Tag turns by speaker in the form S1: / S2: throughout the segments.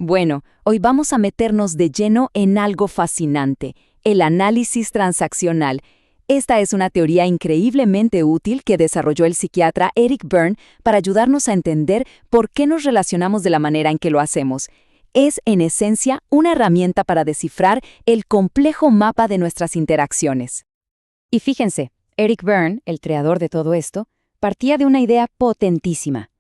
S1: Bueno, hoy vamos a meternos de lleno en algo fascinante, el análisis transaccional. Esta es una teoría increíblemente útil que desarrolló el psiquiatra Eric Berne para ayudarnos a entender por qué nos relacionamos de la manera en que lo hacemos. Es, en esencia, una herramienta para descifrar el complejo mapa de nuestras interacciones. Y fíjense, Eric Berne, el creador de todo esto, partía de una idea potentísima.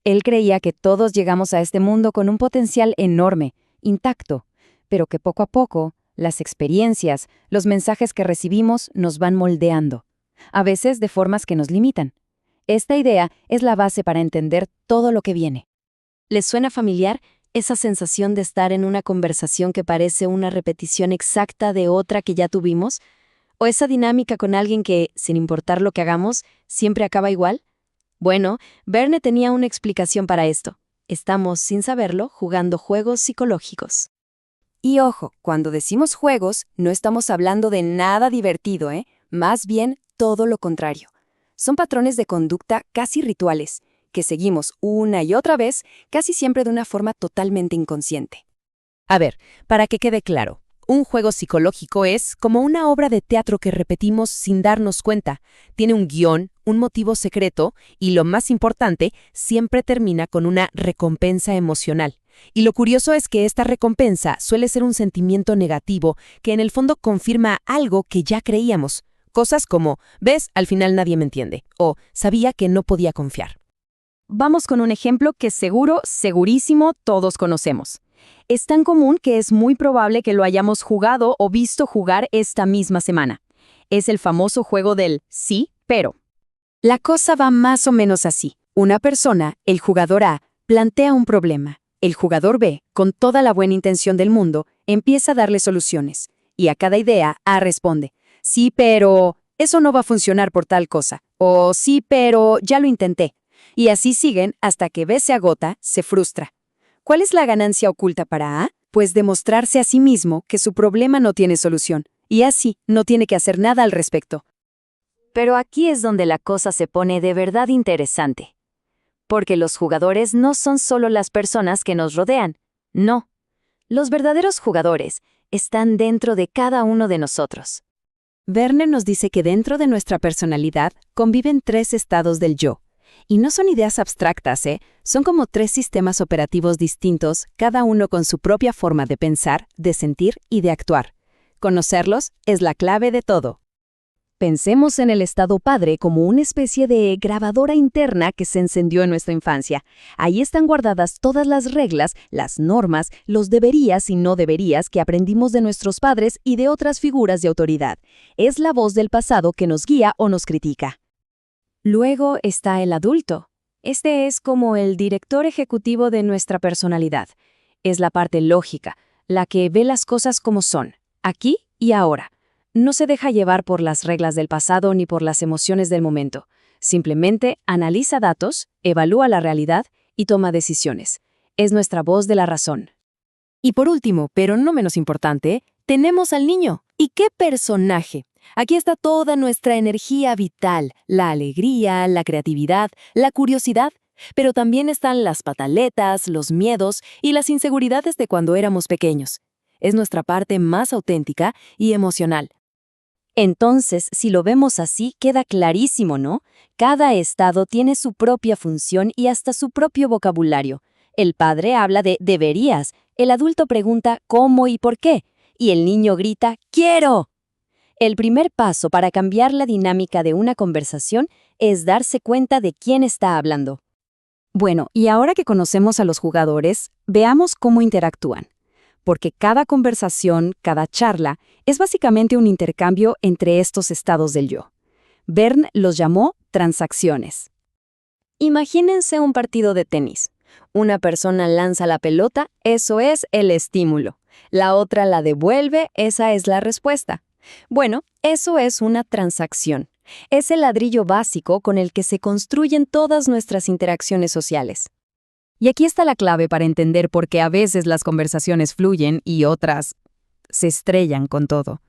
S1: Él creía que todos llegamos a este mundo con un potencial enorme, intacto, pero que poco a poco, las experiencias, los mensajes que recibimos nos van moldeando, a veces de formas que nos limitan. Esta idea es la base para entender todo lo que viene. ¿Les suena familiar esa sensación de estar en una conversación que parece una repetición exacta de otra que ya tuvimos? ¿O esa dinámica con alguien que, sin importar lo que hagamos, siempre acaba igual? Bueno, Berne tenía una explicación para esto. Estamos, sin saberlo, jugando juegos psicológicos. Y ojo, cuando decimos juegos, no estamos hablando de nada divertido, Más bien, todo lo contrario. Son patrones de conducta casi rituales, que seguimos una y otra vez, casi siempre de una forma totalmente inconsciente.
S2: A ver, para que quede claro, un juego psicológico es como una obra de teatro que repetimos sin darnos cuenta. Tiene un guión, un motivo secreto y, lo más importante, siempre termina con una recompensa emocional. Y lo curioso es que esta recompensa suele ser un sentimiento negativo que en el fondo confirma algo que ya creíamos. Cosas como, ¿ves? Al final nadie me entiende. O, sabía que no podía confiar.
S1: Vamos con un ejemplo que segurísimo todos conocemos. Es tan común que es muy probable que lo hayamos jugado o visto jugar esta misma semana. Es el famoso juego del sí, pero. La cosa va más o menos así. Una persona, el jugador A, plantea un problema. El jugador B, con toda la buena intención del mundo, empieza a darle soluciones. Y a cada idea, A responde, sí, pero eso no va a funcionar por tal cosa. O sí, pero ya lo intenté. Y así siguen hasta que B se agota, se frustra. ¿Cuál es la ganancia oculta para A? Pues demostrarse a sí mismo que su problema no tiene solución, y así no tiene que hacer nada al respecto. Pero aquí es donde la cosa se pone de verdad interesante. Porque los jugadores no son solo las personas que nos rodean, no. Los verdaderos jugadores están dentro de cada uno de nosotros.
S2: Berne nos dice que dentro de nuestra personalidad conviven 3 estados del yo. Y no son ideas abstractas, Son como 3 sistemas operativos distintos, cada uno con su propia forma de pensar, de sentir y de actuar. Conocerlos es la clave de todo.
S1: Pensemos en el estado padre como una especie de grabadora interna que se encendió en nuestra infancia. Ahí están guardadas todas las reglas, las normas, los deberías y no deberías que aprendimos de nuestros padres y de otras figuras de autoridad. Es la voz del pasado que nos guía o nos critica. Luego está el adulto. Este es como el director ejecutivo de nuestra personalidad. Es la parte lógica, la que ve las cosas como son, aquí y ahora. No se deja llevar por las reglas del pasado ni por las emociones del momento. Simplemente analiza datos, evalúa la realidad y toma decisiones. Es nuestra voz de la razón. Y por último, pero no menos importante, tenemos al niño. ¿Y qué personaje? Aquí está toda nuestra energía vital, la alegría, la creatividad, la curiosidad, pero también están las pataletas, los miedos y las inseguridades de cuando éramos pequeños. Es nuestra parte más auténtica y emocional. Entonces, si lo vemos así, queda clarísimo, ¿no? Cada estado tiene su propia función y hasta su propio vocabulario. El padre habla de deberías, el adulto pregunta cómo y por qué, y el niño grita ¡quiero! El primer paso para cambiar la dinámica de una conversación es darse cuenta de quién está hablando. Bueno, y ahora que conocemos a los jugadores, veamos cómo interactúan. Porque cada conversación, cada charla, es básicamente un intercambio entre estos estados del yo. Berne los llamó transacciones. Imagínense un partido de tenis. Una persona lanza la pelota, eso es el estímulo. La otra la devuelve, esa es la respuesta. Bueno, eso es una transacción. Es el ladrillo básico con el que se construyen todas nuestras interacciones sociales. Y aquí está la clave para entender por qué a veces las conversaciones fluyen y otras se estrellan con todo.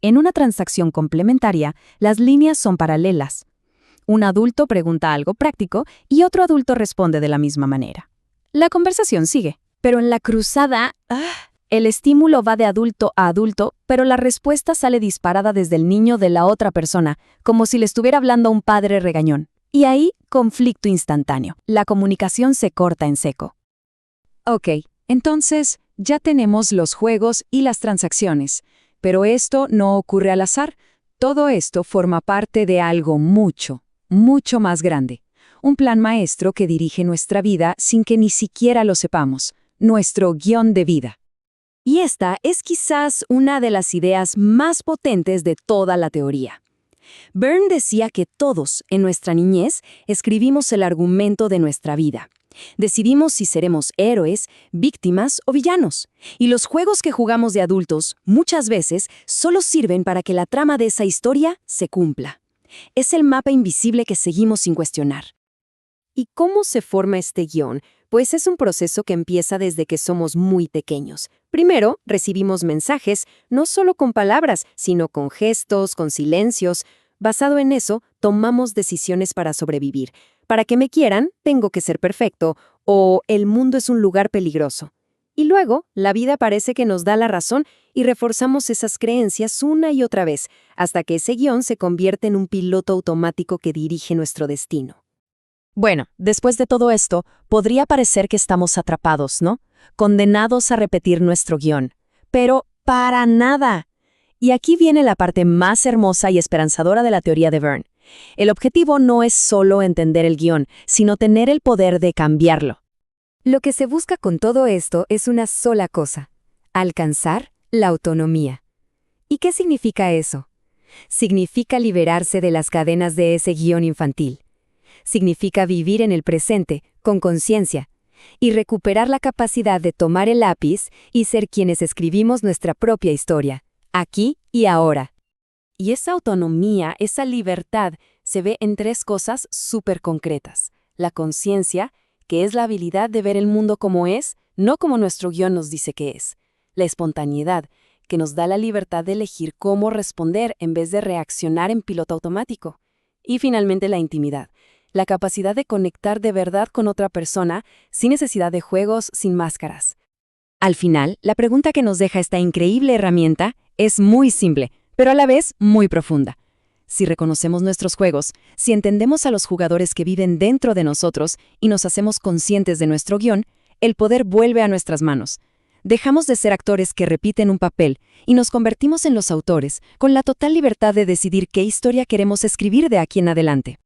S1: En una transacción complementaria, las líneas son paralelas. Un adulto pregunta algo práctico y otro adulto responde de la misma manera. La conversación sigue. Pero en la cruzada, el estímulo va de adulto a adulto, pero la respuesta sale disparada desde el niño de la otra persona, como si le estuviera hablando a un padre regañón. Y ahí, conflicto instantáneo. La comunicación se corta en seco.
S3: Ok, entonces ya tenemos los juegos y las transacciones, pero esto no ocurre al azar. Todo esto forma parte de algo mucho, mucho más grande. Un plan maestro que dirige nuestra vida sin que ni siquiera lo sepamos, nuestro guión de vida.
S1: Y esta es quizás una de las ideas más potentes de toda la teoría. Byrne decía que todos, en nuestra niñez, escribimos el argumento de nuestra vida. Decidimos si seremos héroes, víctimas o villanos. Y los juegos que jugamos de adultos, muchas veces, solo sirven para que la trama de esa historia se cumpla. Es el mapa invisible que seguimos sin cuestionar. ¿Y cómo se forma este guión? Pues es un proceso que empieza desde que somos muy pequeños. Primero, recibimos mensajes, no solo con palabras, sino con gestos, con silencios. Basado en eso, tomamos decisiones para sobrevivir. Para que me quieran, tengo que ser perfecto, o el mundo es un lugar peligroso. Y luego, la vida parece que nos da la razón y reforzamos esas creencias una y otra vez, hasta que ese guión se convierte en un piloto automático que dirige nuestro destino.
S2: Bueno, después de todo esto, podría parecer que estamos atrapados, ¿no? Condenados a repetir nuestro guión. Pero para nada. Y aquí viene la parte más hermosa y esperanzadora de la teoría de Byrne. El objetivo no es solo entender el guión, sino tener el poder de cambiarlo.
S1: Lo que se busca con todo esto es una sola cosa: alcanzar la autonomía. ¿Y qué significa eso? Significa liberarse de las cadenas de ese guión infantil. Significa vivir en el presente, con conciencia, y recuperar la capacidad de tomar el lápiz y ser quienes escribimos nuestra propia historia, aquí y ahora. Y esa autonomía, esa libertad, se ve en tres cosas súper concretas. La conciencia, que es la habilidad de ver el mundo como es, no como nuestro guión nos dice que es. La espontaneidad, que nos da la libertad de elegir cómo responder en vez de reaccionar en piloto automático. Y finalmente la intimidad, la capacidad de conectar de verdad con otra persona sin necesidad de juegos, sin máscaras. Al final, la pregunta que nos deja esta increíble herramienta es muy simple, pero a la vez muy profunda. Si reconocemos nuestros juegos, si entendemos a los jugadores que viven dentro de nosotros y nos hacemos conscientes de nuestro guión, el poder vuelve a nuestras manos. Dejamos de ser actores que repiten un papel y nos convertimos en los autores, con la total libertad de decidir qué historia queremos escribir de aquí en adelante.